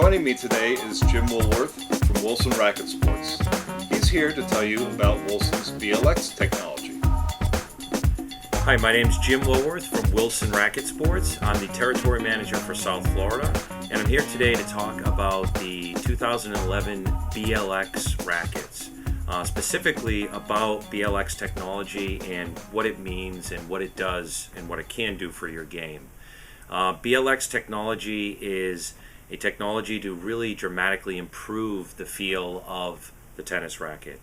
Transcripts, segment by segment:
Joining me today is Jim Willwerth from Wilson Racquet Sports. He's here to tell you about Wilson's BLX technology. Hi, my name is Jim Willwerth from Wilson Racquet Sports. I'm the Territory Manager for South Florida, and I'm here today to talk about the 2011 BLX rackets, specifically about BLX technology and what it means and what it does and what it can do for your game. BLX technology is a technology to really dramatically improve the feel of the tennis racket.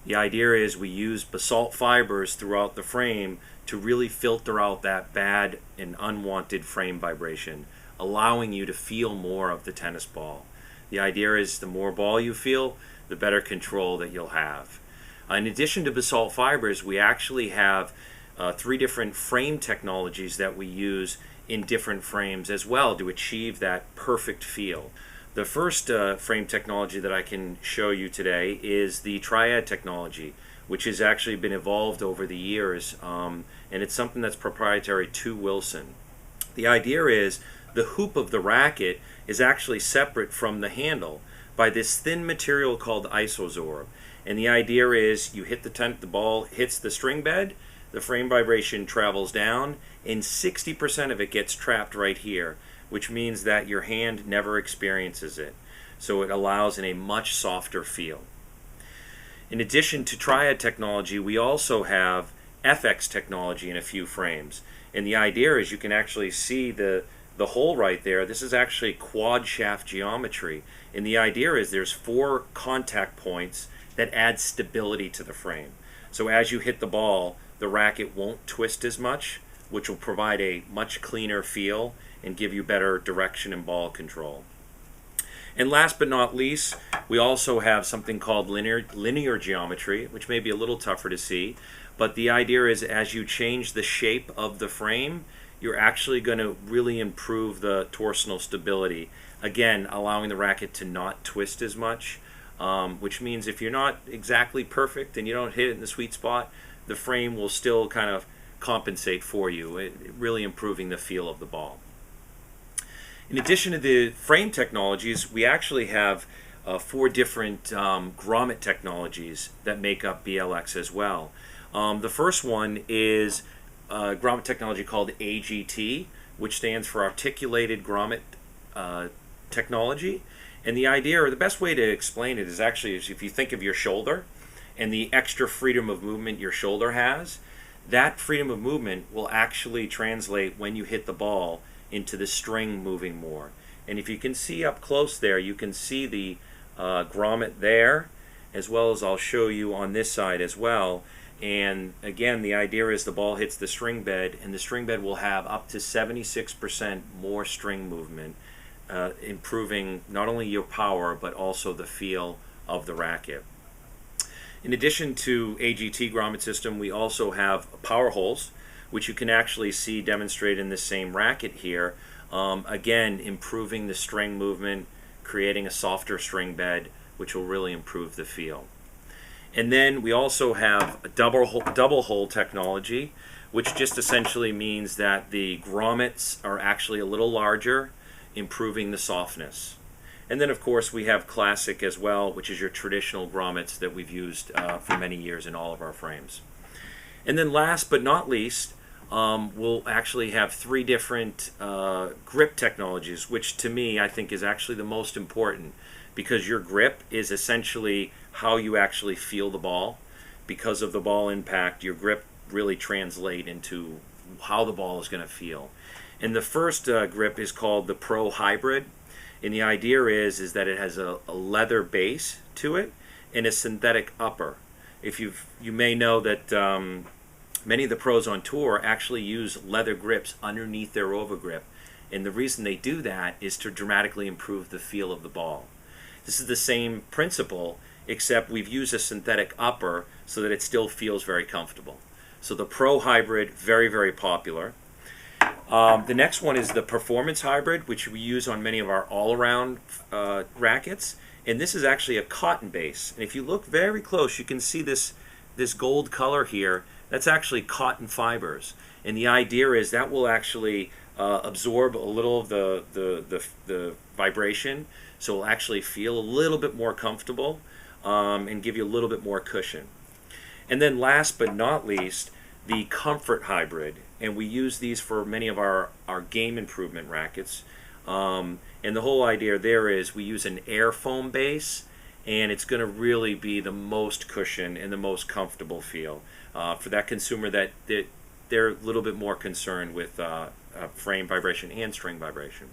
The idea is we use basalt fibers throughout the frame to really filter out that bad and unwanted frame vibration, allowing you to feel more of the tennis ball. The idea is the more ball you feel, the better control that you'll have. In addition to basalt fibers, we actually have 3 different frame technologies that we use in different frames as well to achieve that perfect feel. The first frame technology that I can show you today is the Triad technology, which has actually been evolved over the years, and it's something that's proprietary to Wilson. The idea is the hoop of the racket is actually separate from the handle by this thin material called isosorb, and the idea is you hit the ball hits the string bed, the frame vibration travels down, and 60% of it gets trapped right here, which means that your hand never experiences it. So it allows in a much softer feel. In addition to Triad technology, we also have FX technology in a few frames. And the idea is you can actually see the hole right there. This is actually quad shaft geometry. And the idea is there's 4 contact points that add stability to the frame. So as you hit the ball, the racket won't twist as much, which will provide a much cleaner feel and give you better direction and ball control. And last but not least, we also have something called linear geometry, which may be a little tougher to see, but the idea is as you change the shape of the frame, you're actually going to really improve the torsional stability, again allowing the racket to not twist as much, which means if you're not exactly perfect and you don't hit it in the sweet spot, the frame will still kind of compensate for you, really improving the feel of the ball. In addition to the frame technologies, we actually have 4 different grommet technologies that make up BLX as well. The first one is a grommet technology called AGT, which stands for Articulated Grommet Technology. And the idea, or the best way to explain it, is actually if you think of your shoulder and the extra freedom of movement your shoulder has, that freedom of movement will actually translate when you hit the ball into the string moving more. And if you can see up close there, you can see the grommet there, as well as I'll show you on this side as well. And again, the idea is the ball hits the string bed, and the string bed will have up to 76% more string movement, improving not only your power but also the feel of the racket. In addition to AGT grommet system, we also have power holes, which you can actually see demonstrated in the same racket here. Again, improving the string movement, creating a softer string bed, which will really improve the feel. And then we also have a double hole technology, which just essentially means that the grommets are actually a little larger, improving the softness. And then of course we have classic as well, which is your traditional grommets that we've used for many years in all of our frames. And then last but not least, we'll actually have 3 different grip technologies, which to me I think is actually the most important, because your grip is essentially how you actually feel the ball. Because of the ball impact, your grip really translates into how the ball is going to feel. And the first grip is called the Pro Hybrid. And the idea is that it has a leather base to it and a synthetic upper. You may know that many of the pros on tour actually use leather grips underneath their overgrip, and the reason they do that is to dramatically improve the feel of the ball. This is the same principle, except we've used a synthetic upper so that it still feels very comfortable. So the Pro Hybrid, very, very popular. The next one is the Performance Hybrid, which we use on many of our all-around rackets, and this is actually a cotton base. And if you look very close, you can see this gold color here. That's actually cotton fibers, and the idea is that will actually absorb a little of the vibration, so it'll actually feel a little bit more comfortable and give you a little bit more cushion. And then last but not least, the Comfort Hybrid, and we use these for many of our game improvement rackets. And the whole idea there is we use an air foam base, and it's going to really be the most cushion and the most comfortable feel for that consumer that they're a little bit more concerned with frame vibration and string vibration.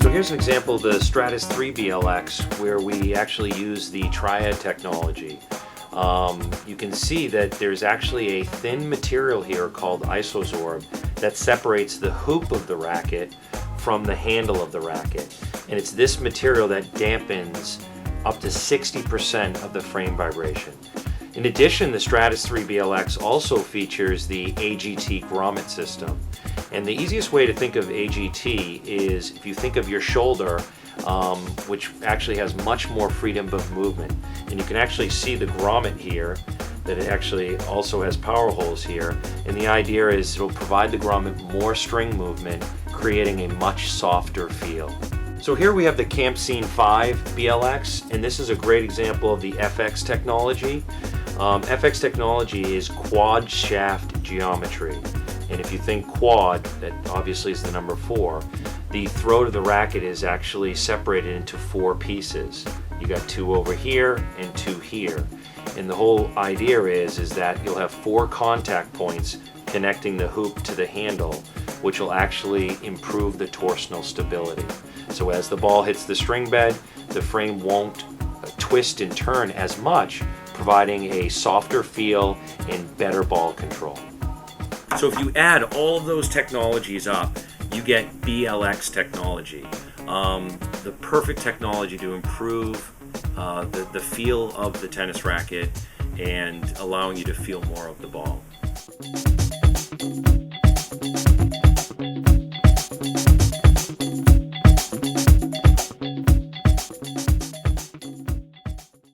So here's an example of the Stratus 3 BLX where we actually use the Triad technology. You can see that there's actually a thin material here called isosorb that separates the hoop of the racket from the handle of the racket. And it's this material that dampens up to 60% of the frame vibration. In addition, the Stratus 3 BLX also features the AGT grommet system. And the easiest way to think of AGT is if you think of your shoulder, which actually has much more freedom of movement. And you can actually see the grommet here, that it actually also has power holes here. And the idea is it'll provide the grommet more string movement, creating a much softer feel. So here we have the Camp Scene 5 BLX, and this is a great example of the FX technology. FX technology is quad shaft geometry. And if you think quad, that obviously is the number 4, the throat of the racket is actually separated into 4 pieces. You got 2 over here and 2 here. And the whole idea is that you'll have 4 contact points connecting the hoop to the handle, which will actually improve the torsional stability. So as the ball hits the string bed, the frame won't twist and turn as much, providing a softer feel and better ball control. So if you add all of those technologies up, you get BLX technology. The perfect technology to improve the feel of the tennis racket and allowing you to feel more of the ball.